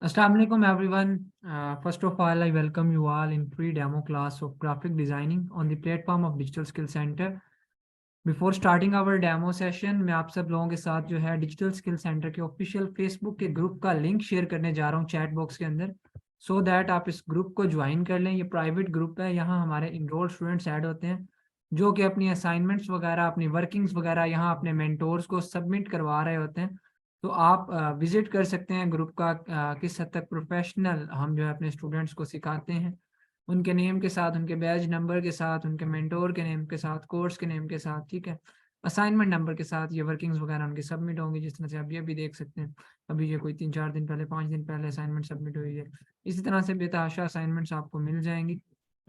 Assalamualaikum everyone. First of all, I welcome you all in free demo class of graphic designing on the platform of Digital Skill Center. Before starting our demo session, मैं आप सब लोगों के साथ जो है digital skill centre के official Facebook के ग्रुप का लिंक शेयर करने जा रहा हूँ चैट बॉक्स के अंदर सो दैट आप इस ग्रुप को ज्वाइन कर लें। ये प्राइवेट ग्रुप है, यहाँ हमारे इनरोल स्टूडेंट्स ऐड होते हैं जो कि अपनी असाइनमेंट्स वगैरह, अपनी वर्किंग्स वगैरह यहाँ अपने मेंटोर्स को सबमिट करवा रहे होते हैं। तो आप विजिट कर सकते हैं ग्रुप का। किस हद तक प्रोफेशनल हम जो है अपने स्टूडेंट्स को सिखाते हैं, उनके नेम के साथ, उनके बैच नंबर के साथ, उनके मेंटोर के नेम के साथ, कोर्स के नेम के साथ, ठीक है, असाइनमेंट नंबर के साथ ये वर्किंग्स वगैरह उनकी सबमिट होंगी। जिस तरह से आप ये भी देख सकते हैं, अभी ये कोई 3-4 दिन पहले, 5 दिन पहले असाइनमेंट सबमिट हुई है। इसी तरह से बेतहाशा असाइनमेंट्स आपको मिल जाएंगी।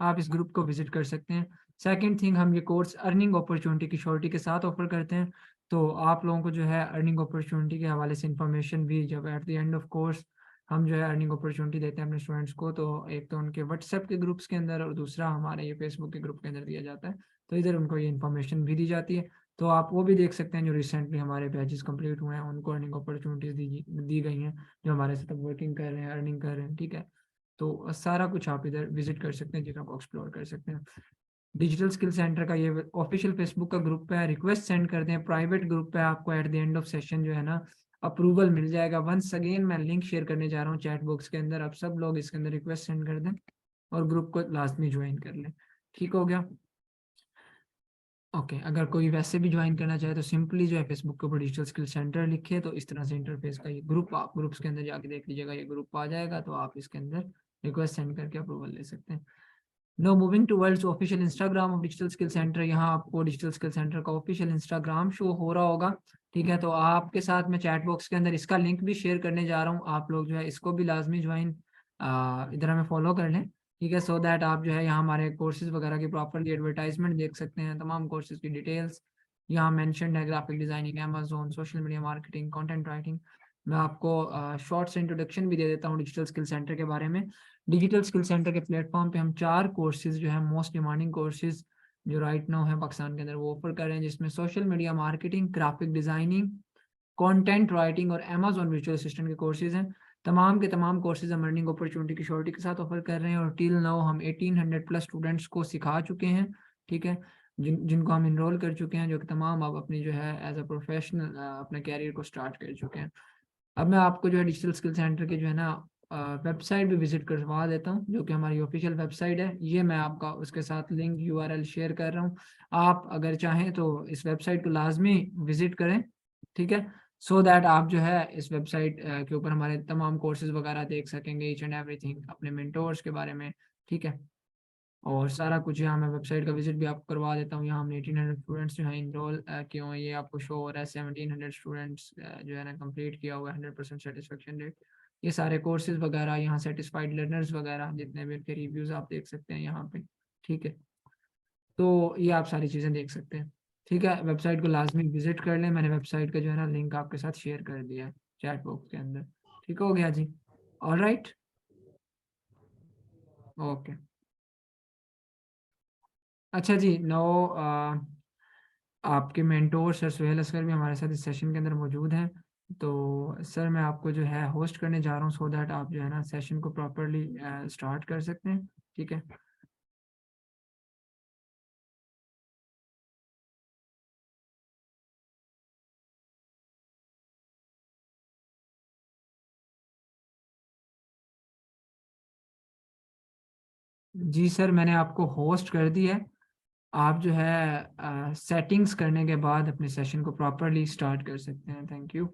आप इस ग्रुप को विजिट कर सकते हैं। सेकेंड थिंग, हम ये कोर्स अर्निंग अपॉर्चुनिटी की श्योरिटी के साथ ऑफर करते हैं। तो आप लोगों को जो है अर्निंग अपॉर्चुनिटी के हवाले से इंफॉर्मेशन भी जब at the end of course हम जो है अर्निंग अपॉर्चुनिटी देते हैं अपने स्टूडेंट्स को, तो एक तो उनके व्हाट्सएप के ग्रुप्स के अंदर और दूसरा हमारे ये फेसबुक के ग्रुप के अंदर दिया जाता है। तो इधर उनको ये इन्फॉर्मेशन भी दी जाती है। तो आप वो भी देख सकते हैं जो रिसेंटली हमारे बैचेस कंप्लीट हुए हैं, उनको अर्निंग अपॉर्चुनिटीज़ दी गई हैं, जो हमारे साथ वर्किंग कर रहे हैं, अर्निंग कर रहे हैं, ठीक है। तो सारा कुछ आप इधर विजिट कर सकते हैं, जगह को एक्सप्लोर कर सकते हैं। डिजिटल स्किल सेंटर का ये ऑफिशियल फेसबुक का ग्रुप है, रिक्वेस्ट सेंड कर दें, प्राइवेट ग्रुप है। आपको at the end of session जो है ना अप्रूवल मिल जाएगा। वंस अगेन मैं लिंक शेयर करने जा रहा हूँ चैट बॉक्स के अंदर, आप सब लोग इसके अंदर रिक्वेस्ट सेंड कर दें और ग्रुप को लाजमी ज्वाइन कर लें। ठीक हो गया? ओके, अगर कोई वैसे भी ज्वाइन करना चाहे तो सिंपली जो है फेसबुक के ऊपर डिजिटल स्किल सेंटर लिखे, तो इस तरह से इंटरफेस का ये ग्रुप, आप ग्रुप्स के अंदर जाके देख लीजिएगा, ये ग्रुप आ जाएगा, तो आप इसके अंदर रिक्वेस्ट सेंड करके अप्रूवल ले सकते हैं। Now moving towards official Instagram of digital skill center. यहाँ आपको डिजिटल स्किल सेंटर का ऑफिशियल इंस्टाग्राम शो हो रहा होगा, ठीक है। तो आपके साथ मैं चैट बॉक्स के अंदर इसका लिंक भी शेयर करने जा रहा हूँ। आप लोग जो है इसको भी लाजमी ज्वाइन इधर हमें फॉलो कर लें, ठीक है, सो दैट आप जो है यहाँ हमारे कोर्सेज वगैरह की प्रॉपरली एडवर्टाइजमेंट देख सकते हैं। तमाम कोर्सेज की डिटेल्स यहाँ मेंशन है, graphic designing, Amazon, social media marketing, content writing. मैं आपको शॉर्ट से इंट्रोडक्शन भी दे देता हूँ डिजिटल स्किल सेंटर के बारे में। डिजिटल स्किल सेंटर के प्लेटफॉर्म पे हम 4 कोर्सेज जो है मोस्ट डिमांडिंग कोर्सेज जो राइट नाउ है पाकिस्तान के अंदर वो ऑफर कर रहे हैं, जिसमें social media marketing, graphic designing, content writing और अमेजोन वर्चुअल असिस्टेंट के कोर्सेज हैं। तमाम के तमाम कोर्सेज हम अर्निंग अपॉर्चुनिटी की श्योरिटी के साथ ऑफर कर रहे हैं और टिल नाउ हम 1800 प्लस स्टूडेंट्स को सिखा चुके हैं, ठीक है, जिनको हम इनरोल कर चुके हैं, जो कि तमाम अब अपनी जो है एज अ प्रोफेशनल अपने कैरियर को स्टार्ट कर चुके हैं। अब मैं आपको जो है डिजिटल स्किल सेंटर के जो है ना वेबसाइट भी विजिट करवा देता हूँ, जो कि हमारी ऑफिशियल वेबसाइट है। ये मैं आपका उसके साथ लिंक यूआरएल शेयर कर रहा हूँ। आप अगर चाहें तो इस वेबसाइट को लाजमी विजिट करें, ठीक है, सो दैट आप जो है इस वेबसाइट के ऊपर हमारे तमाम कोर्सेज वगैरह देख सकेंगे, ईच एंड एवरीथिंग अपने मेंटोर्स के बारे में, ठीक है। और सारा कुछ यहाँ मैं वेबसाइट का विजिट भी आपको करवा देता हूँ। यहाँ हमने 1800 स्टूडेंट्स जो है इनरोल किए हुए हैं, ये आपको शो हो रहा है। 1700 स्टूडेंट्स जो है ना कंप्लीट किया हुआ है, 100% सेटिस्फेक्शन रेट। ये सारे कोर्सेज वगैरह, यहाँ सेटिस्फाइड लर्नर्स वगैरह जितने भी उनके रिव्यूज आप देख सकते हैं यहाँ पे, ठीक है। तो ये आप सारी चीज़ें देख सकते हैं, ठीक है। वेबसाइट को लाजमी विजिट कर लें। मैंने वेबसाइट का जो है ना लिंक आपके साथ शेयर कर दिया है चैट बॉक्स के अंदर। ठीक हो गया जी? All right, okay. अच्छा जी, नो आपके मेंटोर सर सुहेल असगर भी हमारे साथ इस सेशन के अंदर मौजूद हैं। तो सर मैं आपको जो है होस्ट करने जा रहा हूँ सो दैट आप जो है ना सेशन को प्रॉपरली स्टार्ट कर सकते हैं, ठीक है। जी सर, मैंने आपको होस्ट कर दिया है। आप जो है सेटिंग्स करने के बाद अपने सेशन को प्रॉपरली स्टार्ट कर सकते हैं। Thank you.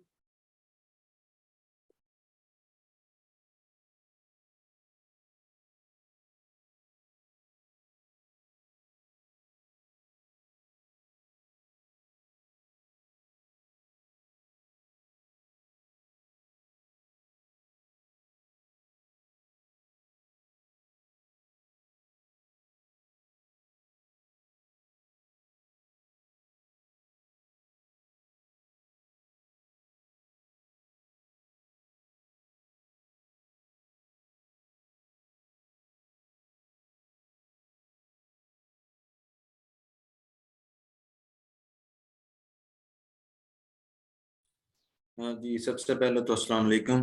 हाँ जी, सबसे पहले तो अस्सलाम वालेकुम।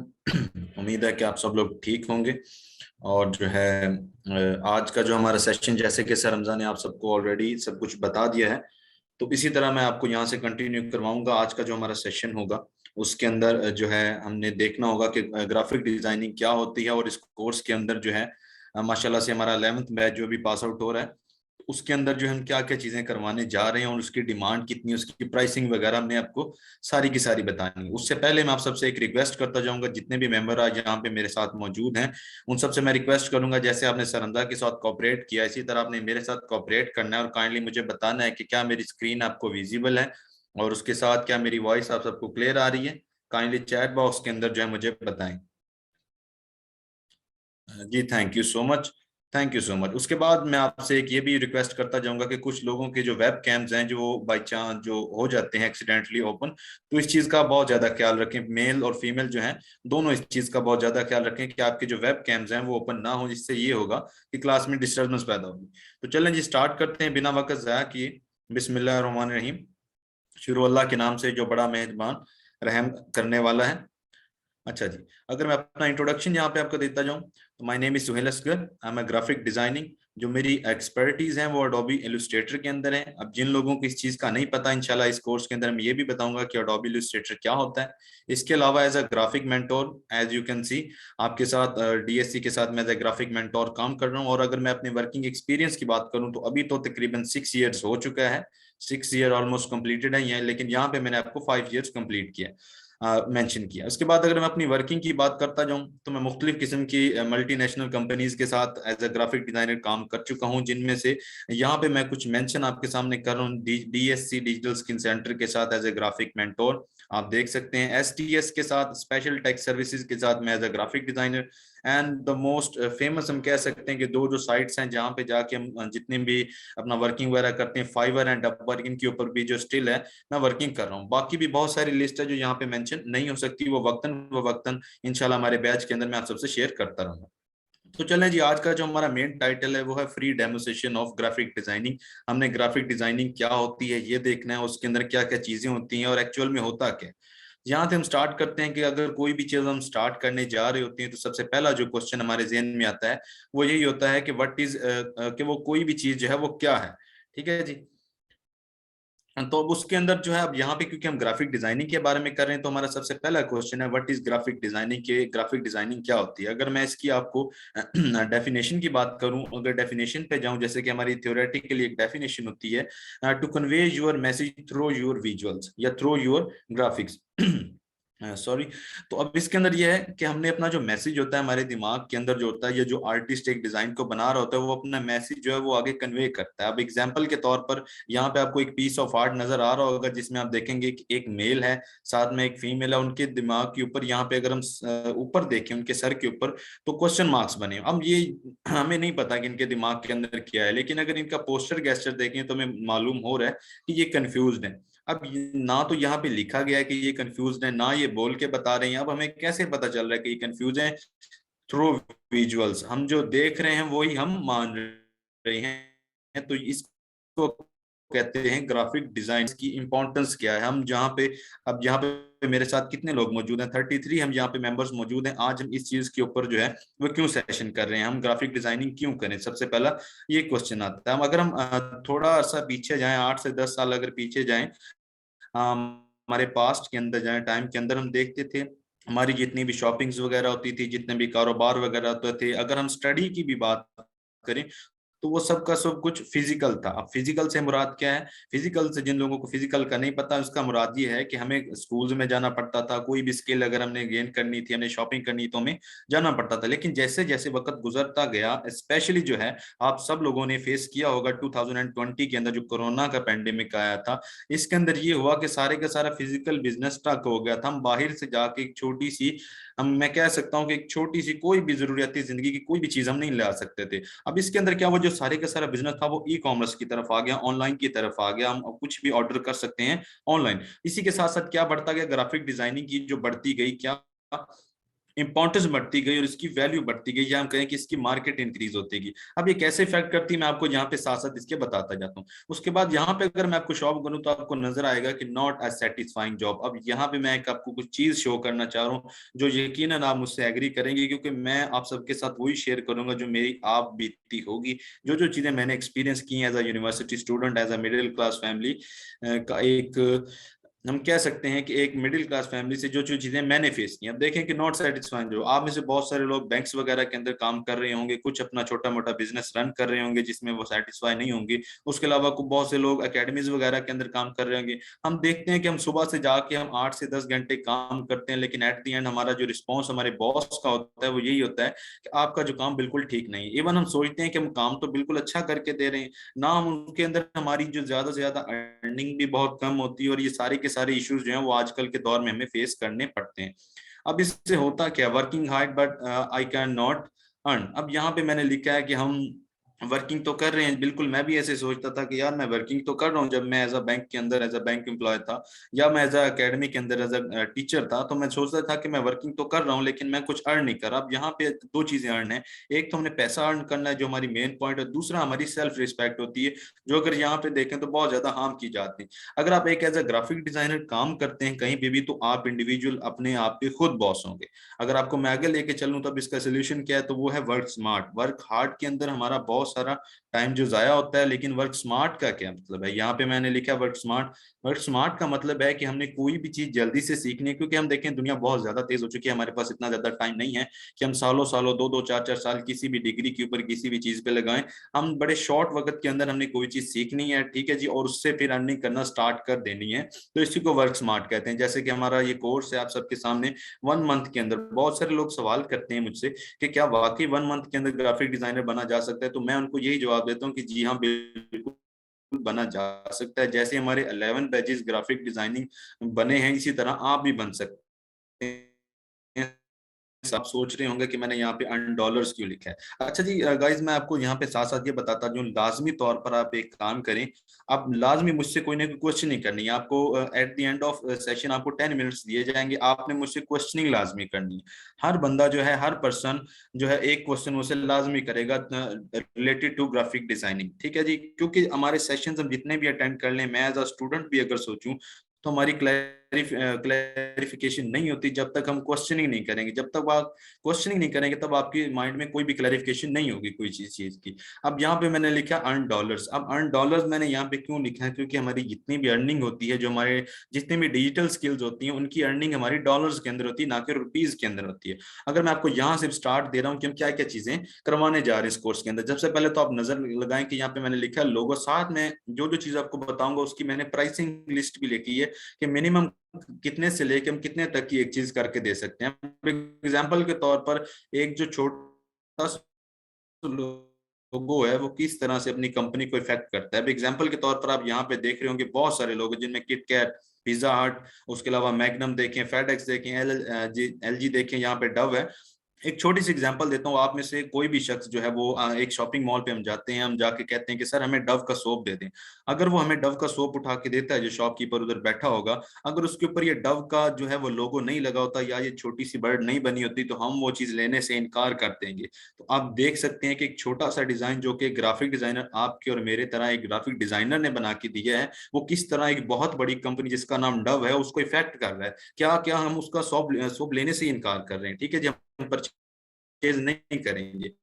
उम्मीद है कि आप सब लोग ठीक होंगे। और जो है आज का जो हमारा सेशन, जैसे कि सर रमजान ने आप सबको ऑलरेडी सब कुछ बता दिया है, तो इसी तरह मैं आपको यहाँ से कंटिन्यू करवाऊंगा। आज का जो हमारा सेशन होगा उसके अंदर जो है हमने देखना होगा कि ग्राफिक डिजाइनिंग क्या होती है, और इस कोर्स के अंदर जो है माशाल्लाह से हमारा 11th बैच जो भी पास आउट हो रहा है, उसके अंदर जो हम क्या क्या चीजें करवाने जा रहे हैं और उसकी डिमांड कितनी, उसकी प्राइसिंग वगैरह हमने आपको सारी की सारी बतानी है। उससे पहले मैं आप सबसे एक रिक्वेस्ट करता जाऊंगा, जितने भी मेंबर आज यहाँ पे मेरे साथ मौजूद हैं उन सबसे मैं रिक्वेस्ट करूंगा, जैसे आपने सरंदा के साथ कोऑपरेट किया इसी तरह आपने मेरे साथ कोऑपरेट करना है, और काइंडली मुझे बताना है कि क्या मेरी स्क्रीन आपको विजिबल है और उसके साथ क्या मेरी वॉइस आप सबको क्लियर आ रही है। काइंडली चैट बॉक्स के अंदर जो है मुझे बताएं। जी thank you so much. Thank you so much. उसके बाद मैं आपसे एक ये भी रिक्वेस्ट करता जाऊंगा कि कुछ लोगों के जो वेब कैम्स हैं जो बाई चांस जो हो जाते हैं एक्सीडेंटली ओपन, तो इस चीज का बहुत ज्यादा ख्याल रखें। मेल और फीमेल जो हैं दोनों इस चीज का बहुत ज्यादा ख्याल रखें कि आपके जो वेब कैम्स हैं वो ओपन ना हो, जिससे ये होगा कि क्लास में डिस्टर्बेंस पैदा होगी। तो चलें जी, स्टार्ट करते हैं बिना वक्त जाया किए। बिस्मिल्लाह रहमान रहीम। शुरू अल्लाह के नाम से जो बड़ा मेहरबान रहम करने वाला है। अच्छा जी, अगर मैं अपना इंट्रोडक्शन यहाँ पे आपको देता जाऊँ, तो my name is Suhail Asghar, I am graphic designing. जो मेरी एक्सपर्टीज है वो अडोबी इलस्ट्रेटर के अंदर है। अब जिन लोगों को इस चीज का नहीं पता, इंशाल्लाह इस कोर्स के अंदर मैं ये भी बताऊंगा कि अडोबी इलस्ट्रेटर क्या होता है। इसके अलावा as a graphic mentor, as you can see, आपके साथ डीएससी के साथ मैं एज अ ग्राफिक मेंटोर काम कर रहा हूँ। और अगर मैं अपने वर्किंग एक्सपीरियंस की बात करूँ तो अभी तो तकरीबन 6 ईयर्स हो चुका है। 6 ईयर ऑलमोस्ट कंप्लीटेड है, लेकिन यहाँ पे मैंने आपको 5 ईयर्स कंप्लीट किया, मेंशन किया। उसके बाद अगर मैं अपनी वर्किंग की बात करता जाऊं तो मैं मुख्तलिफ किस्म की मल्टीनेशनल कंपनीज के साथ एज अ ग्राफिक डिजाइनर काम कर चुका हूं, जिनमें से यहाँ पे मैं कुछ मेंशन आपके सामने कर रहा हूँ। डीएससी डिजिटल स्किल सेंटर के साथ एज ए ग्राफिक मेंटोर आप देख सकते हैं, एसटीएस के साथ स्पेशल टेक सर्विसेज के साथ मैं as a graphic designer, and the most famous हम कह सकते हैं कि दो जो साइट्स हैं जहाँ पे जाके हम जितने भी अपना वर्किंग वगैरह करते हैं, फाइवर एंड अपवर्क, इनके ऊपर भी जो स्टिल है मैं वर्किंग कर रहा हूँ। बाकी भी बहुत सारी लिस्ट है जो यहाँ पे मेंशन नहीं हो सकती, वो वक्तन इंशाल्लाह हमारे बैच के अंदर मैं आप सबसे शेयर करता रहूंगा। तो चलें जी, आज का जो हमारा मेन टाइटल है वो है free demo session of graphic designing. हमने ग्राफिक डिजाइनिंग क्या होती है ये देखना है, उसके अंदर क्या क्या चीजें होती हैं और एक्चुअल में होता क्या है। यहाँ से हम स्टार्ट करते हैं कि अगर कोई भी चीज हम स्टार्ट करने जा रहे होते हैं तो सबसे पहला जो क्वेश्चन हमारे जहन में आता है वो यही होता है कि व्हाट इज, कि वो कोई भी चीज जो है वो क्या है। ठीक है जी। तो उसके अंदर जो है, अब यहाँ पे क्योंकि हम ग्राफिक डिजाइनिंग के बारे में कर रहे हैं तो हमारा सबसे पहला क्वेश्चन है व्हाट इज ग्राफिक डिजाइनिंग, के ग्राफिक डिजाइनिंग क्या होती है। अगर मैं इसकी आपको डेफिनेशन की बात करूं, अगर डेफिनेशन पे जाऊं, जैसे कि हमारी थ्योरेटिकली एक डेफिनेशन होती है, to convey your message through your visuals या थ्रू योर ग्राफिक्स। सॉरी। तो अब इसके अंदर यह है कि हमने अपना जो मैसेज होता है हमारे दिमाग के अंदर जो होता है, ये जो आर्टिस्ट एक डिजाइन को बना रहा होता है वो अपना मैसेज जो है वो आगे कन्वे करता है। अब एग्जांपल के तौर पर यहाँ पे आपको एक पीस ऑफ आर्ट नजर आ रहा होगा जिसमें आप देखेंगे कि एक मेल है साथ में एक फीमेल है, उनके दिमाग के ऊपर यहाँ पे अगर हम ऊपर देखें उनके सर के ऊपर तो क्वेश्चन मार्क्स बने। अब ये हमें नहीं पता कि इनके दिमाग के अंदर क्या है, लेकिन अगर इनका पोस्टर गेस्चर देखें तो हमें मालूम हो रहा है कि ये कंफ्यूज्ड है। अब ना तो यहाँ पे लिखा गया है कि ये कंफ्यूज है, ना ये बोल के बता रहे हैं। अब हमें कैसे पता चल रहा है कि ये कंफ्यूज है? थ्रू विजुअल्स, हम जो देख रहे हैं वही हम मान रहे हैं। तो इसको कहते हैं ग्राफिक डिजाइन की इंपॉर्टेंस क्या है। हम जहाँ पे, अब यहाँ पे मेरे साथ कितने लोग मौजूद हैं? 33 हम यहाँ पे मेंबर्स मौजूद हैं। आज हम इस चीज के ऊपर जो है वो क्यों सेशन कर रहे हैं, हम ग्राफिक डिजाइनिंग क्यों करें, सबसे पहला ये क्वेश्चन आता है। अगर हम थोड़ा अर्सा पीछे जाएं, 8 से 10 साल अगर पीछे जाएं, हमारे पास्ट के अंदर जाए, टाइम के अंदर, हम देखते थे हमारी जितनी भी शॉपिंग्स वगैरह होती थी, जितने भी कारोबार वगैरह होते थे, अगर हम स्टडी की भी बात करें तो वो सब का सब कुछ फिजिकल था। अब फिजिकल से मुराद क्या है? फिजिकल से, जिन लोगों को फिजिकल का नहीं पता, उसका मुराद ये है कि हमें स्कूल्स में जाना पड़ता था, कोई भी स्किल अगर हमने गेन करनी थी, हमने शॉपिंग करनी तो हमें जाना पड़ता था। लेकिन जैसे जैसे वक्त गुजरता गया, स्पेशली जो है आप सब लोगों ने फेस किया होगा 2020 के अंदर जो कोरोना का पेंडेमिक आया था, इसके अंदर ये हुआ कि सारे का सारा फिजिकल बिजनेस स्टक हो गया था। हम बाहर से जाके एक छोटी सी, हम मैं कह सकता हूँ कि एक छोटी सी कोई भी जरूरियाती जिंदगी की कोई भी चीज हम नहीं ला सकते थे। अब इसके अंदर क्या हुआ, जो सारे का सारा बिजनेस था वो ई कॉमर्स की तरफ आ गया, ऑनलाइन की तरफ आ गया। हम अब कुछ भी ऑर्डर कर सकते हैं ऑनलाइन। इसी के साथ साथ क्या बढ़ता गया, ग्राफिक डिजाइनिंग की जो बढ़ती गई क्या इंपॉर्टेंस बढ़ती गई और इसकी वैल्यू बढ़ती गई, या हम कहें कि इसकी मार्केट इंक्रीज होती गई। अब ये कैसे इफेक्ट करती है मैं आपको यहाँ पे साथ साथ इसके बताता जाता हूँ। उसके बाद यहाँ पे अगर मैं आपको शॉप करूँ तो आपको नजर आएगा कि नॉट अ सेटिस्फाइंग जॉब। अब यहाँ पे मैं एक आपको कुछ चीज शो करना चाह रहा हूँ जो यकीनन आप मुझसे एग्री करेंगे, क्योंकि मैं आप सबके साथ वही शेयर करूंगा जो मेरी आप बीती होगी, जो जो चीजें मैंने एक्सपीरियंस की as a university student, as a middle class family का एक, हम कह सकते हैं कि एक मिडिल क्लास फैमिली से जो जो चीजें मैंने फेस की। अब देखें कि नॉट सेटिस्फाइंग जो आप में से बहुत सारे लोग बैंक्स वगैरह के अंदर काम कर रहे होंगे, कुछ अपना छोटा मोटा बिजनेस रन कर रहे होंगे जिसमें वो सेटिस्फाई नहीं होंगे। उसके अलावा बहुत से लोग एकेडमीज वगैरह के अंदर काम कर रहे होंगे। हम देखते हैं कि हम सुबह से जाके हम 8 से 10 घंटे काम करते हैं, लेकिन एट द एंड हमारा जो रिस्पॉन्स हमारे बॉस का होता है वो यही होता है कि आपका जो काम बिल्कुल ठीक नहीं है। इवन हम सोचते हैं कि हम काम तो बिल्कुल अच्छा करके दे रहे हैं ना, हम उनके अंदर हमारी जो ज्यादा से ज्यादा अर्निंग भी बहुत कम होती है, और ये सारे के सारे इश्यूज जो हैं वो आजकल के दौर में हमें फेस करने पड़ते हैं। अब इससे होता क्या, working hard but I can not earn. अब यहाँ पे मैंने लिखा है कि हम वर्किंग तो कर रहे हैं, बिल्कुल मैं भी ऐसे सोचता था कि यार मैं वर्किंग तो कर रहा हूँ। जब मैं एज अ बैंक के अंदर एज अ बैंक एम्प्लॉय था, या मैं एज अ अकेडमी के अंदर एज अ टीचर था, तो मैं सोचता था कि मैं वर्किंग तो कर रहा हूँ लेकिन मैं कुछ अर्न नहीं कर रहा। अब यहाँ पे दो चीजें अर्न है, एक तो हमने पैसा अर्न करना है जो हमारी मेन पॉइंट है, दूसरा हमारी सेल्फ रिस्पेक्ट होती है, जो अगर यहाँ पे देखें तो बहुत ज्यादा हार्म की जाती है। अगर आप एक एज अ ग्राफिक डिजाइनर काम करते हैं कहीं पे भी, तो आप इंडिविजुअल अपने आप के खुद बॉस होंगे। अगर आपको मैं आगे लेके चलूं तब इसका सोल्यूशन क्या है, तो वो है वर्क स्मार्ट। वर्क हार्ड के अंदर हमारा बहुत सारा टाइम जो जाया होता है, लेकिन वर्क स्मार्ट का क्या मतलब है, यहाँ पे मैंने लिखा वर्क स्मार्ट। वर्क स्मार्ट का मतलब है कि हमने कोई भी चीज जल्दी से सीखनी है, क्योंकि हम देखें दुनिया बहुत ज्यादा तेज हो चुकी है, हमारे पास इतना ज्यादा टाइम नहीं है कि हम सालों सालों 2 2 4 4 साल किसी भी डिग्री के ऊपर किसी भी चीज पे लगाएं। हम बड़े शॉर्ट वक्त के अंदर हमने कोई चीज सीखनी है, ठीक है जी, और उससे फिर अर्निंग करना स्टार्ट कर देनी है, तो इसी को वर्क स्मार्ट कहते हैं। जैसे कि हमारा ये कोर्स है आप सबके सामने 1 मंथ के अंदर, बहुत सारे लोग सवाल करते हैं मुझसे कि क्या वाकई 1 मंथ के अंदर ग्राफिक डिजाइनर बना जा सकता है, तो मैं उनको यही जवाब देता हूँ कि जी हाँ बिल्कुल बना जा सकता है। जैसे हमारे 11 बैचेस ग्राफिक डिजाइनिंग बने हैं, इसी तरह आप भी बन सकते हैं। आप सोच रहे होंगे कि मैंने यहाँ पे अर्न डॉलर्स क्यों लिखा है। अच्छा जी गाइज, मैं आपको यहाँ पे साथ साथ ये बताता हूँ, लाजमी तौर पर आप एक काम करें, आप लाजमी मुझसे कोई ना कोई क्वेश्चन नहीं करनी है आपको। At the end of session आपको 10 मिनट्स दिए जाएंगे, आपने मुझसे क्वेश्चनिंग लाजमी करनी है। हर बंदा जो है, हर पर्सन जो है, एक क्वेश्चन मुझसे लाजमी करेगा रिलेटेड टू ग्राफिक डिजाइनिंग, ठीक है जी। क्योंकि हमारे सेशन हम जितने भी अटेंड कर लें, मैं एज अ स्टूडेंट भी अगर सोचूं, तो हमारी क्लैरिफिकेशन नहीं होती जब तक हम क्वेश्चनिंग नहीं करेंगे। जब तक आप क्वेश्चनिंग नहीं करेंगे तब आपके माइंड में कोई भी क्लैरिफिकेशन नहीं होगी कोई चीज की। अब यहाँ पे मैंने लिखा अर्न डॉलर्स। अब अर्न डॉलर्स मैंने यहाँ पे क्यों लिखा है, क्योंकि हमारी जितनी भी अर्निंग होती है, जो हमारे जितनी भी डिजिटल स्किल्स होती हैं, उनकी अर्निंग हमारी डॉलर्स के अंदर होती है, ना कि रुपीज के अंदर होती है। अगर मैं आपको यहाँ से स्टार्ट दे रहा हूँ कि हम क्या क्या चीजें करवाने जा रहे हैं इस कोर्स के अंदर, सबसे पहले तो आप नजर लगाएं कि यहाँ पे मैंने लिखा है लोगो, साथ में जो जो चीज आपको बताऊंगा उसकी मैंने प्राइसिंग लिस्ट भी लिखी है कि मिनिमम कितने से लेके हम कितने तक की एक चीज करके दे सकते हैं। एग्जाम्पल के तौर पर एक जो छोटा लोगो है वो किस तरह से अपनी कंपनी को इफेक्ट करता है। अब एग्जाम्पल के तौर पर आप यहाँ पे देख रहे होंगे बहुत सारे लोग जिनमें किटकैट, पिज्जा हट, उसके अलावा मैग्नम देखें, फेडेक्स देखें, एल जी देखें, यहाँ पे डव है। एक छोटी सी एग्जांपल देता हूँ, आप में से कोई भी शख्स जो है वो एक शॉपिंग मॉल पे हम जाते हैं, हम जाके कहते हैं कि सर हमें डव का सोप दे दें। अगर वो हमें डव का सोप उठा के देता है, जो शॉपकीपर उधर बैठा होगा, अगर उसके ऊपर ये डव का जो है वो लोगो नहीं लगा होता या ये छोटी सी बर्ड नहीं बनी होती, तो हम वो चीज लेने से इनकार कर देंगे। तो आप देख सकते हैं कि एक छोटा सा डिजाइन जो कि ग्राफिक डिजाइनर आपके और मेरे तरह एक ग्राफिक डिजाइनर ने बना के दिया है, वो किस तरह एक बहुत बड़ी कंपनी जिसका नाम डव है उसको इफेक्ट कर रहा है। क्या क्या हम उसका सोप सोप लेने से इनकार कर रहे हैं, ठीक है जी, हम परचेज नहीं करेंगे।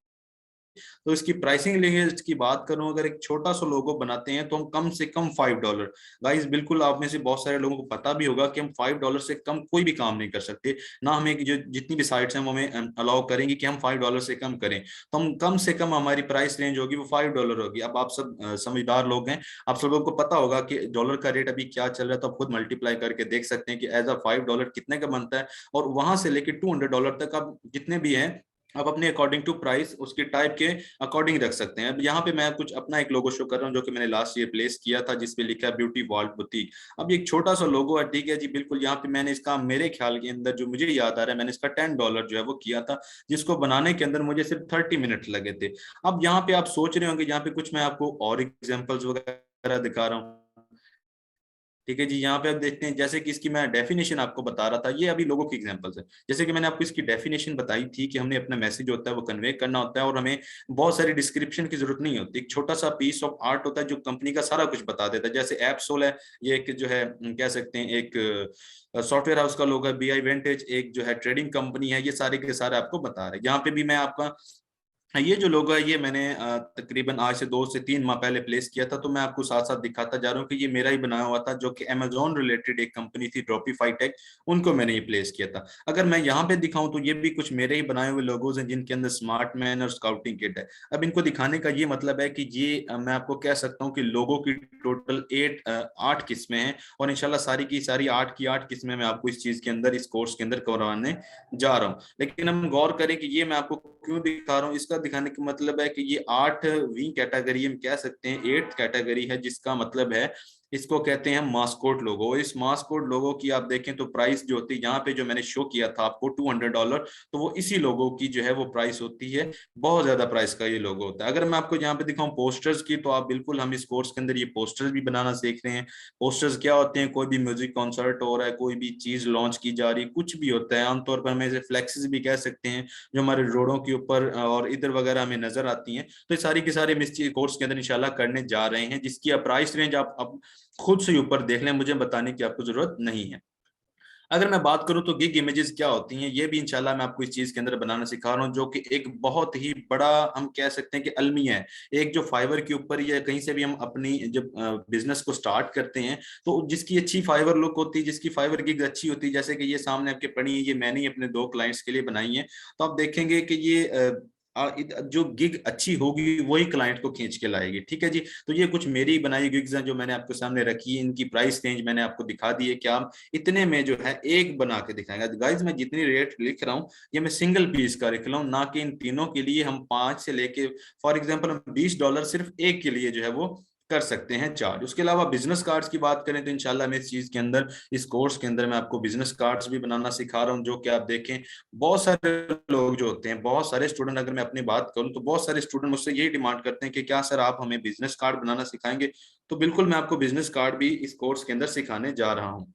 तो इसकी प्राइसिंग लिंकेज की बात करूं, अगर एक छोटा सा लोगो बनाते हैं तो हम कम से कम $5, गाइस बिल्कुल आप में से बहुत सारे लोगों को पता भी होगा कि हम $5 से कम कोई भी काम नहीं कर सकते, ना हमें जो जितनी भी साइट्स हैं वो हमें अलाउ करेंगी कि हम $5 से कम करें। तो हम कम से कम हमारी प्राइस रेंज होगी वो $5 होगी। अब आप सब समझदार लोग हैं, आप सब लोगों को पता होगा कि डॉलर का रेट अभी क्या चल रहा है, तो आप खुद मल्टीप्लाई करके देख सकते हैं कि एज अ $5 कितने का बनता है, और वहां से लेके $200 तक आप जितने भी हैं आप अपने अकॉर्डिंग टू प्राइस उसके टाइप के अकॉर्डिंग रख सकते हैं। अब यहाँ पे मैं कुछ अपना एक लोगो शो कर रहा हूँ जो कि मैंने लास्ट ईयर प्लेस किया था, जिसपे लिखा है ब्यूटी वॉल्ट बुटीक। अब ये एक छोटा सा लोगो है, ठीक है जी, बिल्कुल यहाँ पे मैंने इसका, मेरे ख्याल के अंदर जो मुझे याद आ रहा है, मैंने इसका $10 जो है वो किया था, जिसको बनाने के अंदर मुझे सिर्फ 30 मिनट लगे थे। अब यहाँ पे आप सोच रहे होंगे, यहाँ पे कुछ मैं आपको और एग्जाम्पल्स वगैरह दिखा रहा हूँ। ठीक है जी। यहाँ पे आप देखते हैं जैसे कि इसकी मैं डेफिनेशन आपको बता रहा था, ये अभी लोगों की एग्जांपल्स है। जैसे कि मैंने आपको इसकी डेफिनेशन बताई थी कि हमने अपना मैसेज होता है वो कन्वे करना होता है और हमें बहुत सारी डिस्क्रिप्शन की जरूरत नहीं होती। एक छोटा सा पीस ऑफ आर्ट होता है जो कंपनी का सारा कुछ बता देता है। जैसे एप्सोल है, ये एक जो है कह सकते हैं एक सॉफ्टवेयर हाउस का लोगो है। BI वेंटेज एक जो है ट्रेडिंग कंपनी है। ये सारे के सारे आपको बता रहे हैं। यहाँ पे भी मैं आपका ये जो लोगो है ये मैंने तकरीबन आज से 2 से 3 माह पहले प्लेस किया था। तो मैं आपको साथ साथ दिखाता जा रहा हूँ कि ये मेरा ही बनाया हुआ था, जो कि अमेजोन रिलेटेड एक कंपनी थी ड्रॉपिफाई टेक, उनको मैंने ये प्लेस किया था। अगर मैं यहाँ पे दिखाऊं तो ये भी कुछ मेरे ही बनाए हुए लोगोज हैं जिनके अंदर स्मार्ट मैन और स्काउटिंग किट है। अब इनको दिखाने का ये मतलब है कि ये मैं आपको कह सकता हूँ कि लोगों की टोटल 8 किस्में हैं और इंशाल्लाह सारी की सारी 8 किस्में मैं आपको इस चीज के अंदर, इस कोर्स के अंदर करवाने जा रहा हूँ। लेकिन हम गौर करें कि ये मैं आपको क्यों दिखा रहा हूँ। इसका दिखाने का मतलब है कि ये 8वीं कैटेगरी हम कह सकते हैं, 8th कैटेगरी है, जिसका मतलब है इसको कहते हैं मास्कोट लोगो। इस मास्कोट लोगो की आप देखें तो प्राइस जो होती है यहाँ पे जो मैंने शो किया था आपको $200, तो वो इसी लोगो की जो है वो प्राइस होती है। बहुत ज्यादा प्राइस का ये लोगो होता है। अगर मैं आपको यहाँ पे दिखाऊं पोस्टर्स की, तो आप बिल्कुल, हम इस कोर्स के अंदर ये पोस्टर्स भी बनाना सीख रहे हैं। पोस्टर्स क्या होते हैं, कोई भी म्यूजिक कॉन्सर्ट हो रहा है, कोई भी चीज लॉन्च की जा रही है, कुछ भी होता है, आमतौर पर हमें इसे फ्लेक्सेस भी कह सकते हैं, जो हमारे रोडों के ऊपर और इधर वगैरह हमें नजर आती हैं। तो ये सारी की सारी इस कोर्स के अंदर इंशाल्लाह करने जा रहे हैं, जिसकी प्राइस रेंज आप खुद से ऊपर देख लें, मुझे बताने की आपको जरूरत नहीं है। अगर मैं बात करूं तो गिग इमेजेस क्या होती हैं, ये भी इंशाल्लाह मैं आपको इस चीज के अंदर बनाना सिखा रहा हूं, जो कि एक बहुत ही बड़ा, हम कह सकते हैं कि अलमिया है। एक जो फाइवर के ऊपर या कहीं से भी हम अपनी जब बिजनेस को स्टार्ट करते हैं, तो जिसकी अच्छी फाइवर लुक होती है, जिसकी फाइवर गिग अच्छी होती है, जैसे कि ये सामने आपके पड़ी है, ये मैंने ही अपने 2 क्लाइंट्स के लिए बनाई है। तो आप देखेंगे कि ये जो गिग अच्छी होगी वही क्लाइंट को खींच के लाएगी। ठीक है जी। तो ये कुछ मेरी बनाई गिग्स हैं जो मैंने आपके सामने रखी है। इनकी प्राइस रेंज मैंने आपको दिखा दी है कि आप इतने में जो है एक बना के दिखाएंगे। गाइज मैं जितनी रेट लिख रहा हूँ ये मैं सिंगल पीस का लिख रहा हूँ, ना कि इन तीनों के लिए हम 5 से लेके, फॉर एग्जाम्पल हम $20 सिर्फ एक के लिए जो है वो कर सकते हैं चार्ज। उसके अलावा बिजनेस कार्ड्स की बात करें तो इंशाल्लाह मैं इस चीज के अंदर, इस कोर्स के अंदर मैं आपको बिजनेस कार्ड्स भी बनाना सिखा रहा हूँ, जो कि आप देखें बहुत सारे लोग जो होते हैं, बहुत सारे स्टूडेंट, अगर मैं अपनी बात करूं तो बहुत सारे स्टूडेंट मुझसे यही डिमांड करते हैं कि क्या सर आप हमें बिजनेस कार्ड बनाना सिखाएंगे। तो बिल्कुल मैं आपको बिजनेस कार्ड भी इस कोर्स के अंदर सिखाने जा रहा हूँ।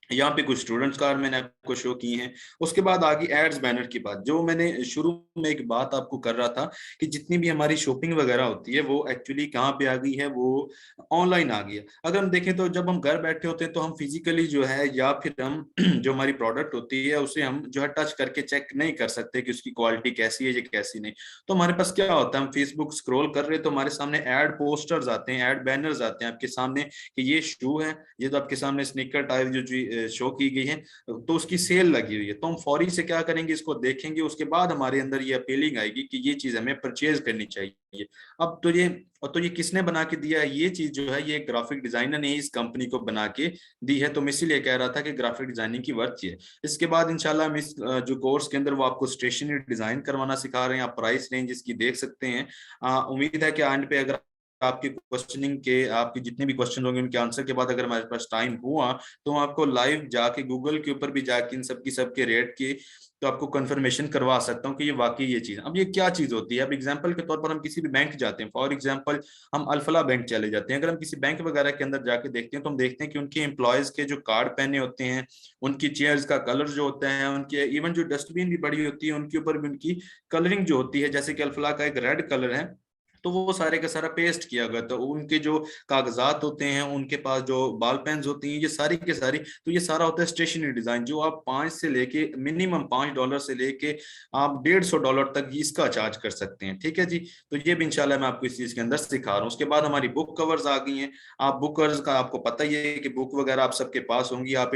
यहाँ पे कुछ स्टूडेंट्स कार्ड मैंने आपको शो की हैं। उसके बाद आगे एड्स बैनर की बात, जो मैंने शुरू में एक बात आपको कर रहा था कि जितनी भी हमारी शॉपिंग वगैरह होती है वो एक्चुअली कहाँ पे आ गई है, वो ऑनलाइन आ गई है। अगर हम देखें तो जब हम घर बैठे होते हैं तो हम फिजिकली जो है, या फिर हम जो हमारी प्रोडक्ट होती है उसे हम जो है टच करके चेक नहीं कर सकते कि उसकी क्वालिटी कैसी है या कैसी नहीं। तो हमारे पास क्या होता है, हम फेसबुक स्क्रॉल कर रहे हैं तो हमारे सामने एड पोस्टर्स आते हैं, एड बैनर्स आते हैं आपके सामने कि ये शू है, ये तो आपके सामने स्नीकर टाइप जो शो की गई है, तो उसकी सेल लगी हुई है। तो हम फौरी से क्या करेंगे, इसको देखेंगे, उसके बाद हमारे अंदर ये अपीलिंग आएगी कि ये चीज हमें परचेज करनी चाहिए। अब तो ये किसने बना के दिया है, ये चीज जो है ये ग्राफिक डिजाइनर ने इस कंपनी को बना के दी है। तो मैं इसीलिए कह रहा था कि ग्राफिक डिजाइनिंग की वर्क है। इसके बाद इंशाल्लाह हम इस जो कोर्स के अंदर वो आपको स्टेशनरी डिजाइन करवाना सिखा रहे हैं। आप प्राइस रेंज इसकी देख सकते हैं। उम्मीद है कि एंड पे अगर आपकी क्वेश्चनिंग के, आपके जितने भी क्वेश्चन होंगे उनके आंसर के बाद अगर हमारे पास टाइम हुआ तो मैं आपको लाइव जाके गूगल के ऊपर भी जाके इन सबके रेट की तो आपको कंफर्मेशन करवा सकता हूँ कि ये वाकई ये चीज, अब ये क्या चीज होती है। अब एग्जांपल के तौर पर हम किसी भी बैंक जाते हैं, फॉर एग्जांपल हम अल्फला बैंक चले जाते हैं। अगर हम किसी बैंक वगैरह के अंदर जाके देखते हैं तो हम देखते हैं कि उनके एम्प्लॉयज के जो कार्ड पहने होते हैं, उनकी चेयर्स का कलर जो होता है, उनके इवन जो डस्टबिन भी बड़ी होती है उनके ऊपर भी उनकी कलरिंग जो होती है, जैसे कि अल्फला का एक रेड कलर है तो वो सारे का सारा पेस्ट किया गया। तो उनके जो कागजात होते हैं, उनके पास जो बॉल पेन्स होती हैं, ये सारी के सारी, तो ये सारा होता है स्टेशनरी डिजाइन, जो आप 5 से लेके मिनिमम $5 से लेके आप $150 तक इसका चार्ज कर सकते हैं। ठीक है जी। तो ये भी इंशाल्लाह मैं आपको इस चीज के अंदर सिखा रहा हूँ। उसके बाद हमारी बुक कवर्स आ गई हैं। आप बुक कवर्स का आपको पता ही है कि बुक वगैरह आप सबके पास होंगी। आप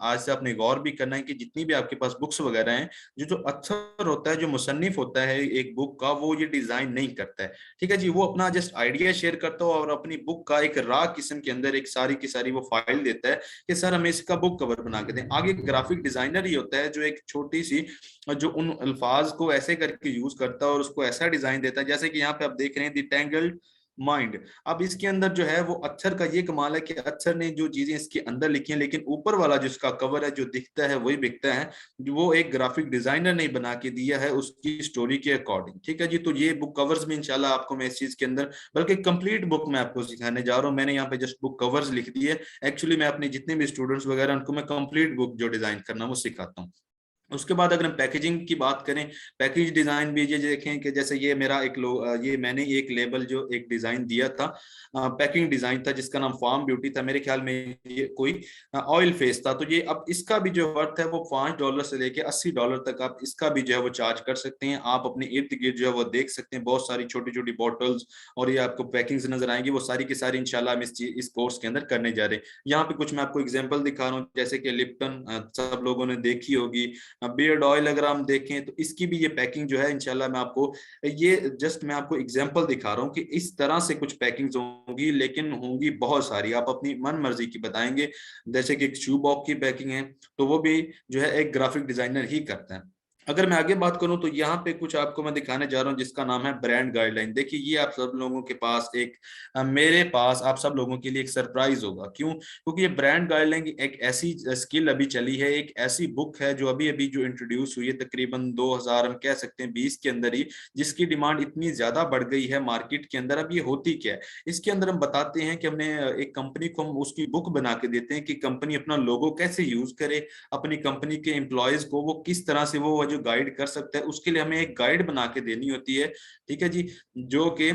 आज से आपने गौर भी करना है कि जितनी भी आपके पास बुक्स वगैरह हैं, जो अक्सर होता है, जो मुसन्निफ होता है एक बुक का, वो ये डिजाइन नहीं करता है। ठीक है जी। वो अपना जस्ट आइडिया शेयर करता हो और अपनी बुक का एक रॉ किस्म के अंदर एक सारी की सारी वो फाइल देता है कि सर हमें इसका बुक कवर बना के दें। आगे ग्राफिक डिजाइनर ही होता है जो एक छोटी सी, जो उन अल्फाज को ऐसे करके यूज करता है और उसको ऐसा डिजाइन देता है, जैसे कि यहाँ पे आप देख रहे हैं द टैंगल्ड माइंड। अब इसके अंदर जो है वो अक्षर का ये कमाल है कि अक्षर ने जो चीजें इसके अंदर लिखी हैं, लेकिन ऊपर वाला जिसका कवर है जो दिखता है वही बिकता है, जो वो एक ग्राफिक डिजाइनर ने बना के दिया है उसकी स्टोरी के अकॉर्डिंग। ठीक है जी, तो ये बुक कवर्स भी इंशाल्लाह आपको मैं इस चीज के अंदर, बल्कि कंप्लीट बुक मैं आपको सिखाने जा रहा हूँ। मैंने यहाँ पे जस्ट बुक कवर्स लिख दिए, एक्चुअली मैं अपने जितने भी स्टूडेंट्स वगैरह उनको मैं कंप्लीट बुक जो डिजाइन करना वो सिखाता हूँ। उसके बाद अगर हम पैकेजिंग की बात करें, पैकेज डिजाइन भी ये देखें कि जैसे ये मेरा ये मैंने एक लेबल जो एक डिजाइन दिया था, पैकिंग डिजाइन था जिसका नाम फार्म ब्यूटी था, मेरे ख्याल में ये कोई ऑयल फेस था। तो ये अब इसका भी जो वर्थ है वो $5 से लेके $80 तक आप इसका भी जो है वो चार्ज कर सकते हैं। आप अपने इर्द गिर्द जो है वो देख सकते हैं, बहुत सारी छोटी छोटी बॉटल्स और ये आपको पैकिंग्स नजर आएंगी, वो सारी की सारी इंशाल्लाह हम इस कोर्स के अंदर करने जा रहे हैं। यहाँ पे कुछ मैं आपको एग्जाम्पल दिखा रहा हूँ, जैसे कि लिप्टन सब लोगों ने देखी होगी, बियर्ड ऑयल अगर हम देखें तो इसकी भी ये पैकिंग जो है इंशाल्लाह मैं आपको, ये जस्ट मैं आपको एग्जांपल दिखा रहा हूँ कि इस तरह से कुछ पैकिंग्स होंगी, लेकिन होंगी बहुत सारी, आप अपनी मन मर्जी की बताएंगे। जैसे कि एक शू बॉक्स की पैकिंग है तो वो भी जो है एक ग्राफिक डिजाइनर ही करता है। अगर मैं आगे बात करूं तो यहाँ पे कुछ आपको मैं दिखाने जा रहा हूँ जिसका नाम है ब्रांड गाइडलाइन। देखिए ये आप सब लोगों के पास एक मेरे पास आप सब लोगों के लिए एक सरप्राइज होगा। क्यों? क्योंकि ये ब्रांड गाइडलाइन एक ऐसी स्किल अभी चली है, एक ऐसी बुक है जो अभी अभी जो इंट्रोड्यूस हुई है तकरीबन 2000 हम कह सकते हैं 20 के अंदर ही, जिसकी डिमांड इतनी ज्यादा बढ़ गई है मार्केट के अंदर। अब ये होती क्या है, इसके अंदर हम बताते हैं कि हमने एक कंपनी को हम उसकी बुक बना के देते हैं कि कंपनी अपना लोगो कैसे यूज करे, अपनी कंपनी के एम्प्लॉयज को वो किस तरह से वो जो गाइड कर सकता है, उसके लिए हमें एक गाइड बना के देनी होती है। ठीक है जी, जो कि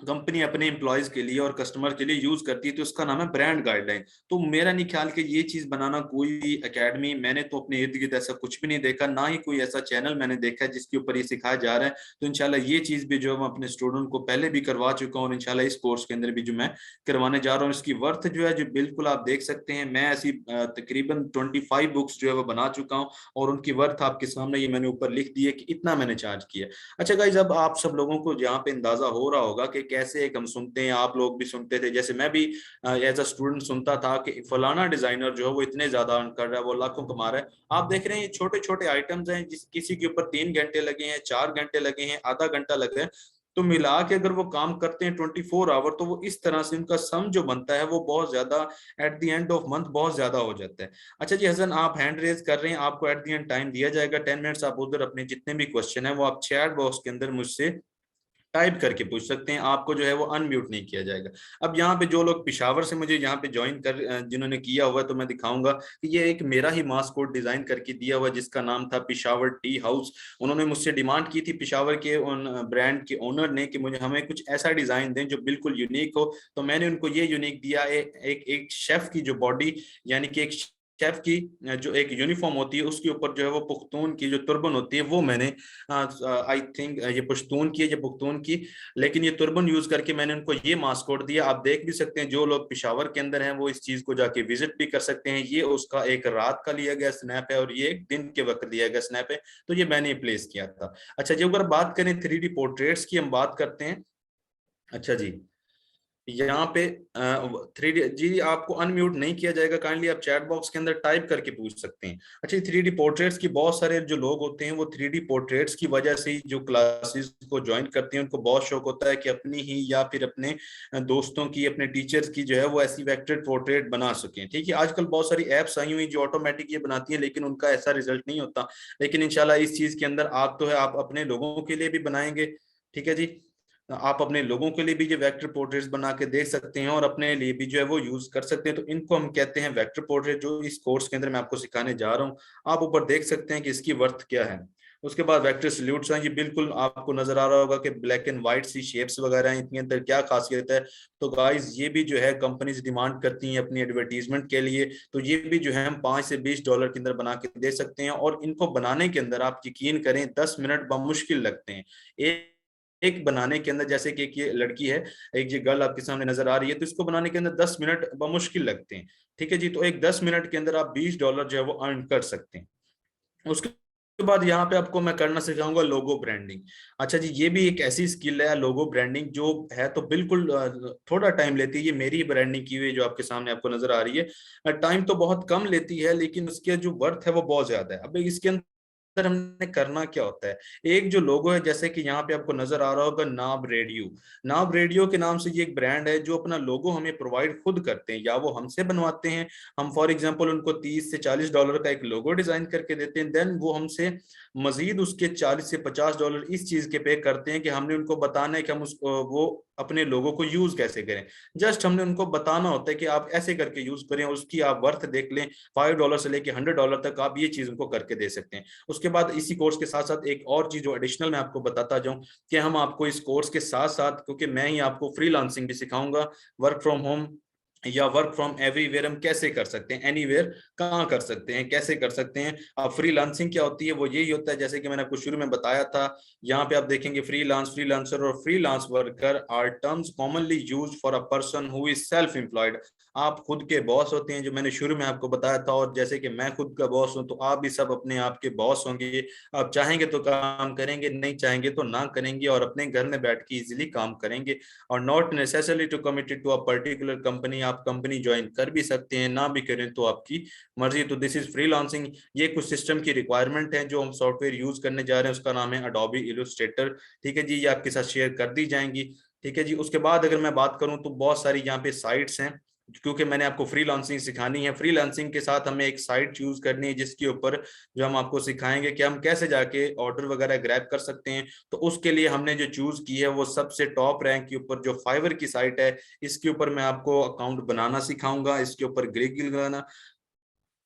कंपनी अपने एम्प्लॉयज के लिए और कस्टमर के लिए यूज करती है, तो उसका नाम है ब्रांड गाइडलाइन। तो मेरा नहीं ख्याल कि ये चीज बनाना कोई एकेडमी, मैंने तो अपने इर्द गिर्द ऐसा कुछ भी नहीं देखा, ना ही कोई ऐसा चैनल मैंने देखा है जिसके ऊपर ये सिखाया जा रहा है। तो इंशाल्लाह ये चीज भी जो मैं अपने स्टूडेंट को पहले भी करवा चुका हूँ और इंशाल्लाह इस कोर्स के अंदर भी जो मैं करवाने जा रहा हूँ, इसकी वर्थ जो है जो बिल्कुल आप देख सकते हैं। मैं ऐसी तकरीबन 25 बुक्स जो है वो बना चुका हूँ और उनकी वर्थ आपके सामने ये मैंने ऊपर लिख दी है कि इतना मैंने चार्ज किया। अच्छा गाइज, अब आप सब लोगों को यहाँ पे अंदाजा हो रहा होगा कि कैसे एक हम सुनते हैं, आप लोग भी सुनते थे, जैसे मैं भी एज अ स्टूडेंट सुनता था कि फलाना डिजाइनर जो है वो इतने ज्यादा अर्न कर रहा है, वो लाखों कमा रहा है। आप देख रहे हैं ये छोटे छोटे आइटम्स हैं, जिस किसी के ऊपर 3 घंटे लगे हैं, 4 घंटे लगे हैं, आधा घंटा लगे हैं, तो मिला के अगर वो काम करते हैं 24 आवर, तो वो इस तरह से उनका सम जो बनता है वो बहुत ज्यादा at the end of month बहुत ज्यादा हो जाता है। अच्छा जी हसन, आप हैंड रेज कर रहे हैं, आपको एट द एंड टाइम दिया जाएगा 10 मिनट्स। आप उधर अपने जितने भी क्वेश्चन है वो आप चैट बॉक्स के अंदर मुझसे टाइप करके पूछ सकते हैं, आपको जो है वो अनम्यूट नहीं किया जाएगा। अब यहाँ पे जो लोग पिशावर से मुझे यहाँ पे ज्वाइन कर जिन्होंने किया हुआ है, तो मैं दिखाऊंगा कि ये एक मेरा ही मास्क कोड डिजाइन करके दिया हुआ जिसका नाम था पिशावर टी हाउस। उन्होंने मुझसे डिमांड की थी पिशावर के उन ब्रांड के ओनर ने कि मुझे हमें कुछ ऐसा डिजाइन दें जो बिल्कुल यूनिक हो, तो मैंने उनको ये यूनिक दिया। एक शेफ की जो बॉडी, यानी कि एक शेफ की जो एक यूनिफॉर्म होती है उसके ऊपर जो है वो पुख्तून की जो तुर्बन होती है वो मैंने, आई थिंक ये पश्तून की है, ये पुख्तून की, लेकिन ये तुर्बन यूज करके मैंने उनको ये मास्कोट दिया। आप देख भी सकते हैं, जो लोग पिशावर के अंदर हैं वो इस चीज को जाके विजिट भी कर सकते हैं। ये उसका एक रात का लिया गया स्नैप है और ये एक दिन के वक्त लिया गया स्नैप है, तो ये मैंने प्लेस किया था। अच्छा जी, अगर बात करें 3D पोर्ट्रेट्स की, हम बात करते हैं। अच्छा जी, यहाँ पे 3D जी आपको अनम्यूट नहीं किया जाएगा, काइंडली आप चैट बॉक्स के अंदर टाइप करके पूछ सकते हैं। अच्छा, 3D पोर्ट्रेट्स की बहुत सारे जो लोग होते हैं वो 3D पोर्ट्रेट्स की वजह से ही जो क्लासेस को ज्वाइन करते हैं, उनको बहुत शौक होता है कि अपनी ही या फिर अपने दोस्तों की, अपने टीचर्स की जो है वो ऐसी वेक्टर पोर्ट्रेट बना सकें। ठीक है, आजकल बहुत सारी एप्स आई हुई जो ऑटोमेटिक ये बनाती है, लेकिन उनका ऐसा रिजल्ट नहीं होता। लेकिन इंशाल्लाह इस चीज के अंदर आप तो है, आप अपने लोगों के लिए भी बनाएंगे। ठीक है जी, आप अपने लोगों के लिए भी जो वेक्टर पोर्ट्रेट्स बना के देख सकते हैं और अपने लिए भी जो है वो यूज कर सकते हैं। तो इनको हम कहते हैं वेक्टर पोर्ट्रेट, जो इस कोर्स के अंदर मैं आपको सिखाने जा रहा हूँ। आप ऊपर देख सकते हैं कि इसकी वर्थ क्या है। उसके बाद वेक्टर सल्यूट्स हैं, ये बिल्कुल आपको नजर आ रहा होगा कि ब्लैक एंड व्हाइट सी शेप्स वगैरह हैं, इनके अंदर क्या खासियत है। तो गाइस ये भी जो है कंपनीज डिमांड करती हैं अपनी एडवर्टीजमेंट के लिए, तो ये भी जो है हम $5 से $20 के अंदर बना के दे सकते हैं। और इनको बनाने के अंदर आप यकीन करें 10 मिनट बमुश्किल लगते हैं। एक बनाने के अंदर, जैसे कि एक ये लड़की है, एक ये गर्ल आपके सामने नजर आ रही है, तो इसको बनाने के अंदर 10 मिनट बमुश्किल लगते हैं। ठीक है जी, तो एक 10 मिनट के अंदर आप $20 जो है वो अर्न कर सकते हैं। उसके बाद यहाँ पे आपको मैं करना सिखाऊंगा लोगो ब्रांडिंग। अच्छा जी, ये भी एक ऐसी स्किल है लोगो ब्रांडिंग, जो है तो बिल्कुल थोड़ा टाइम लेती है। ये मेरी ब्रांडिंग की हुई जो आपके सामने आपको नजर आ रही है, टाइम तो बहुत कम लेती है, लेकिन उसके जो वर्थ है वो बहुत ज्यादा है। अब इसके अंदर हमने करना क्या होता है। एक जो लोगो है, जैसे कि यहाँ पे आपको नजर आ रहा होगा नाब रेडियो, नाब रेडियो के नाम से ये एक ब्रांड है जो अपना लोगो हमें प्रोवाइड खुद करते हैं, या वो हमसे बनवाते हैं। हम फॉर एग्जांपल उनको $30 से $40 का एक लोगो डिजाइन करके देते हैं, देन वो हमसे मजीद उसके $40 से $50 इस चीज के पे करते हैं कि हमने उनको बताना है कि हम उस वो अपने लोगों को यूज कैसे करें। जस्ट हमने उनको बताना होता है कि आप ऐसे करके यूज करें, उसकी आप वर्थ देख लें, $5 से लेके $100 तक आप ये चीज उनको करके दे सकते हैं। उसके बाद इसी कोर्स के साथ साथ एक और चीज जो एडिशनल मैं आपको बताता जाऊं कि हम आपको इस कोर्स के साथ साथ, क्योंकि मैं ही आपको फ्रीलांसिंग भी सिखाऊंगा, वर्क फ्रॉम होम या वर्क फ्रॉम एवरीवेयर हम कैसे कर सकते हैं, एनीवेयर कहाँ कर सकते हैं, कैसे कर सकते हैं। अब फ्रीलांसिंग क्या होती है, वो यही होता है जैसे कि मैंने आपको शुरू में बताया था। यहाँ पे आप देखेंगे फ्रीलांस, फ्रीलांसर और freelance worker are terms commonly used for a person who is self employed. आप खुद के बॉस होते हैं, जो मैंने शुरू में आपको बताया था, और जैसे कि मैं खुद का बॉस हूं, तो आप भी सब अपने आप के बॉस होंगे। आप चाहेंगे तो काम करेंगे, नहीं चाहेंगे तो ना करेंगे, और अपने घर में बैठ के इजीली काम करेंगे, और not necessary to committed to a particular company. आप कंपनी ज्वाइन कर भी सकते हैं, ना भी करें तो आपकी मर्जी। तो दिस इज फ्रीलांसिंग। ये कुछ सिस्टम की रिक्वायरमेंट है जो हम सॉफ्टवेयर यूज करने जा रहे हैं, उसका नाम है अडोबी इलस्ट्रेटर। ठीक है जी, ये आपके साथ शेयर कर दी जाएंगी। ठीक है जी, उसके बाद अगर मैं बात करूं तो बहुत सारी यहाँ पे साइट्स हैं, क्योंकि मैंने आपको फ्रीलांसिंग सिखानी है। फ्रीलांसिंग के साथ हमें एक साइट चूज करनी है जिसके ऊपर जो हम आपको सिखाएंगे कि हम कैसे जाके ऑर्डर वगैरह ग्रैब कर सकते हैं। तो उसके लिए हमने जो चूज की है वो सबसे टॉप रैंक के ऊपर जो फाइवर की साइट है, इसके ऊपर मैं आपको अकाउंट बनाना सिखाऊंगा, इसके ऊपर गिग लगाना,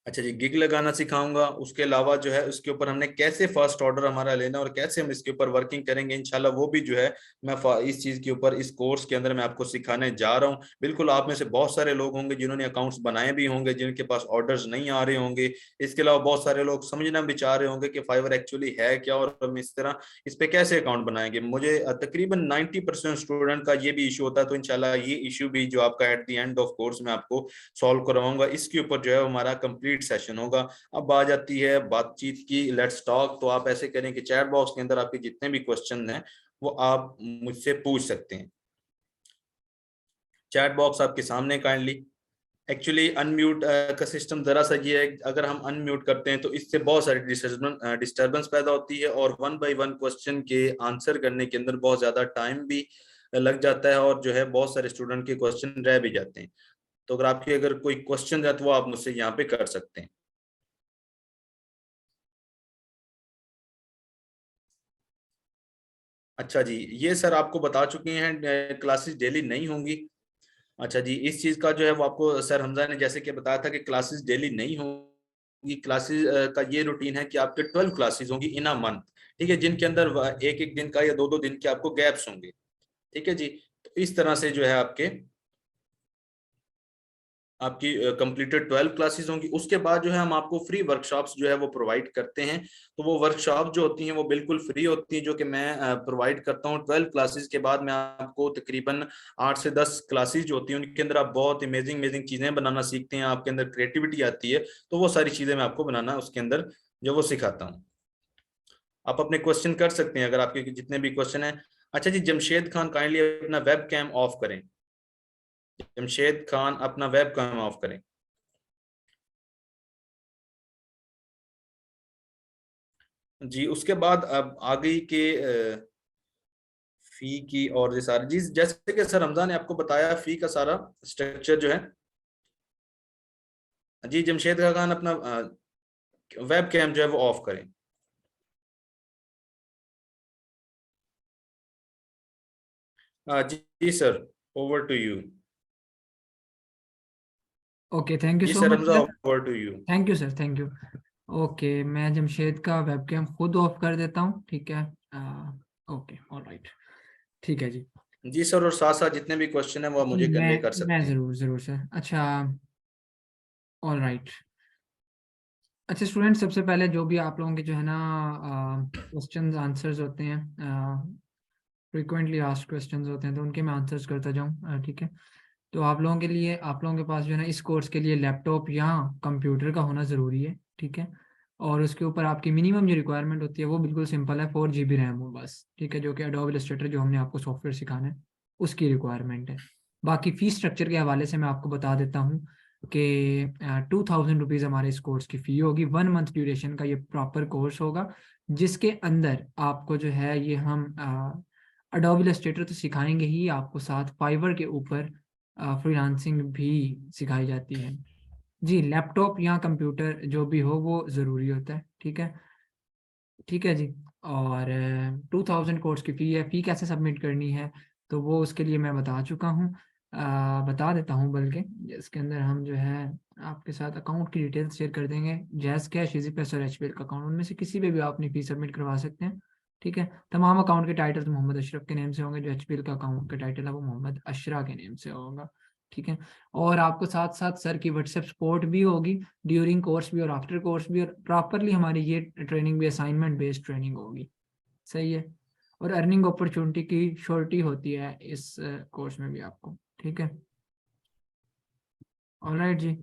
अच्छा जी, गिग लगाना सिखाऊंगा। उसके अलावा जो है उसके ऊपर हमने कैसे फर्स्ट ऑर्डर हमारा लेना और कैसे हम इसके ऊपर वर्किंग करेंगे, इंशाल्लाह वो भी जो है मैं इस चीज के ऊपर इस कोर्स के अंदर मैं आपको सिखाने जा रहा हूँ। बिल्कुल आप में से बहुत सारे लोग होंगे जिन्होंने अकाउंट्स बनाए भी होंगे, जिनके पास ऑर्डर्स नहीं आ रहे होंगे। इसके अलावा बहुत सारे लोग समझना भी चाह रहे होंगे कि फाइवर एक्चुअली है क्या और हम इस तरह इस पे कैसे अकाउंट बनाएंगे। मुझे तकरीबन 90% स्टूडेंट का ये भी इशू होता है, तो इंशाल्लाह ये इशू भी जो आपका at the end of course में आपको सॉल्व करवाऊंगा। इसके ऊपर जो है हमारा कंप्लीट सेशन होगा। अब आ जाती है बातचीत की, लेट्स टॉक। तो आप ऐसे करें कि चैट बॉक्स के अंदर आपके जितने भी क्वेश्चन हैं वो आप मुझसे पूछ सकते हैं। चैट बॉक्स आपके सामने काइंडली। एक्चुअली अनम्यूट का सिस्टम जरा सा ये है, अगर हम अनम्यूट करते हैं तो इससे बहुत सारी डिस्टर्बेंस पैदा होती है, और वन बाय वन क्वेश्चन के आंसर करने के अंदर बहुत ज्यादा टाइम भी लग जाता है, और जो है बहुत सारे स्टूडेंट के क्वेश्चन रह भी जाते हैं। तो अगर आपकी अगर कोई क्वेश्चन है तो वो आप मुझसे यहाँ पे कर सकते हैं। अच्छा जी, ये सर आपको बता चुके हैं क्लासेस डेली नहीं होंगी। अच्छा जी, इस चीज का जो है वो आपको सर हमजा ने जैसे कि बताया था कि क्लासेस डेली नहीं होंगी। क्लासेस का ये रूटीन है कि आपके 12 क्लासेस होंगी इन अ मंथ। ठीक है, जिनके अंदर एक एक दिन का या दो दो दिन के आपको गैप्स होंगे। ठीक है जी, तो इस तरह से जो है आपकी कंप्लीटेड 12 क्लासेस होंगी। उसके बाद जो है हम आपको फ्री वर्कशॉप्स जो है वो प्रोवाइड करते हैं। तो वो वर्कशॉप जो होती हैं वो बिल्कुल फ्री होती हैं, जो कि मैं प्रोवाइड करता हूँ। 12 क्लासेस के बाद मैं आपको तकरीबन 8 से 10 क्लासेस जो होती हैं उनके अंदर आप बहुत अमेजिंग अमेजिंग चीजें बनाना सीखते हैं, आपके अंदर क्रिएटिविटी आती है। तो वो सारी चीजें मैं आपको बनाना उसके अंदर जो वो सिखाता हूँ। आप अपने क्वेश्चन कर सकते हैं अगर आपके जितने भी क्वेश्चन हैं। अच्छा जी, जमशेद खान काइंडली अपना वेब कैम ऑफ करें। जमशेद खान अपना वेब कैम ऑफ करें। जी, उसके बाद अब आगे के फी की और ये सारी जी, जैसे कि सर हमजा ने आपको बताया फी का सारा स्ट्रक्चर जो है। जी, जमशेद खान अपना वेब कैम जो है वो ऑफ करें। जी जी sir, over to you. Okay, thank you जी so sir much Hamza, sir. Over to you. Thank you sir, thank you. Okay, मैं जमशेद का वेबकैम खुद ऑफ कर देता हूँ, ठीक है। ओके, ऑलराइट, ठीक है जी। जी सर, और साथ साथ जितने भी क्वेश्चन है वो आप जी, मुझे कन्वे कर मैं सकते हैं। ज़रूर ज़रूर सर। अच्छा, ऑलराइट। अच्छा स्टूडेंट, सबसे पहले जो भी आप लोगों के जो है ना क्वेश्चंस आंसर्स होते हैं, फ्रिक्वेंटली आस्क्ड क्वेश्चंस होते हैं, तो उनके मैं आंसर्स करता जाऊँ, ठीक है। तो आप लोगों के लिए, आप लोगों के पास जो है ना इस कोर्स के लिए लैपटॉप या कंप्यूटर का होना ज़रूरी है, ठीक है। और उसके ऊपर आपकी मिनिमम जो रिक्वायरमेंट होती है वो बिल्कुल सिंपल है, 4 GB रैम हो बस, ठीक है, जो कि एडोब इलस्ट्रेटर जो हमने आपको सॉफ्टवेयर सिखाना है उसकी रिक्वायरमेंट है। बाकी फीस स्ट्रक्चर के हवाले से मैं आपको बता देता हूँ। कि 2000 रुपीज़ हमारे इस कोर्स की फ़ी होगी। 1 मंथ ड्यूरेशन का ये प्रॉपर कोर्स होगा, जिसके अंदर आपको जो है ये हम अडोबे इलस्ट्रेटर तो सिखाएंगे ही, आपको साथ फाइवर के ऊपर फ्रीलांसिंग भी सिखाई जाती है जी। लैपटॉप या कंप्यूटर जो भी हो वो ज़रूरी होता है, ठीक है, ठीक है जी। और 2000 कोर्स की फ़ी है। फ़ी कैसे सबमिट करनी है तो वो उसके लिए मैं बता चुका हूँ, बता देता हूँ बल्कि। इसके अंदर हम जो है आपके साथ अकाउंट की डिटेल्स शेयर कर देंगे, जैज़ कैश, ईज़ीपैसा और एचपीएल का अकाउंट, उनमें से किसी पे भी आप अपनी फ़ी सबमिट करवा सकते हैं, ठीक है। तमाम अकाउंट के टाइटल मोहम्मद अशरफ के नेम से होंगे, जो एचपीएल का अकाउंट का टाइटल है वो मोहम्मद अशरा के नेम से होगा, ठीक है। और आपको साथ साथ सर की व्हाट्सएप सपोर्ट भी होगी ड्यूरिंग कोर्स भी और आफ्टर कोर्स भी, और प्रॉपरली हमारी ये ट्रेनिंग भी असाइनमेंट बेस्ड ट्रेनिंग होगी, सही है। और अर्निंग अपॉर्चुनिटी की श्योरिटी होती है इस कोर्स में भी आपको, ठीक है। ऑलराइट जी।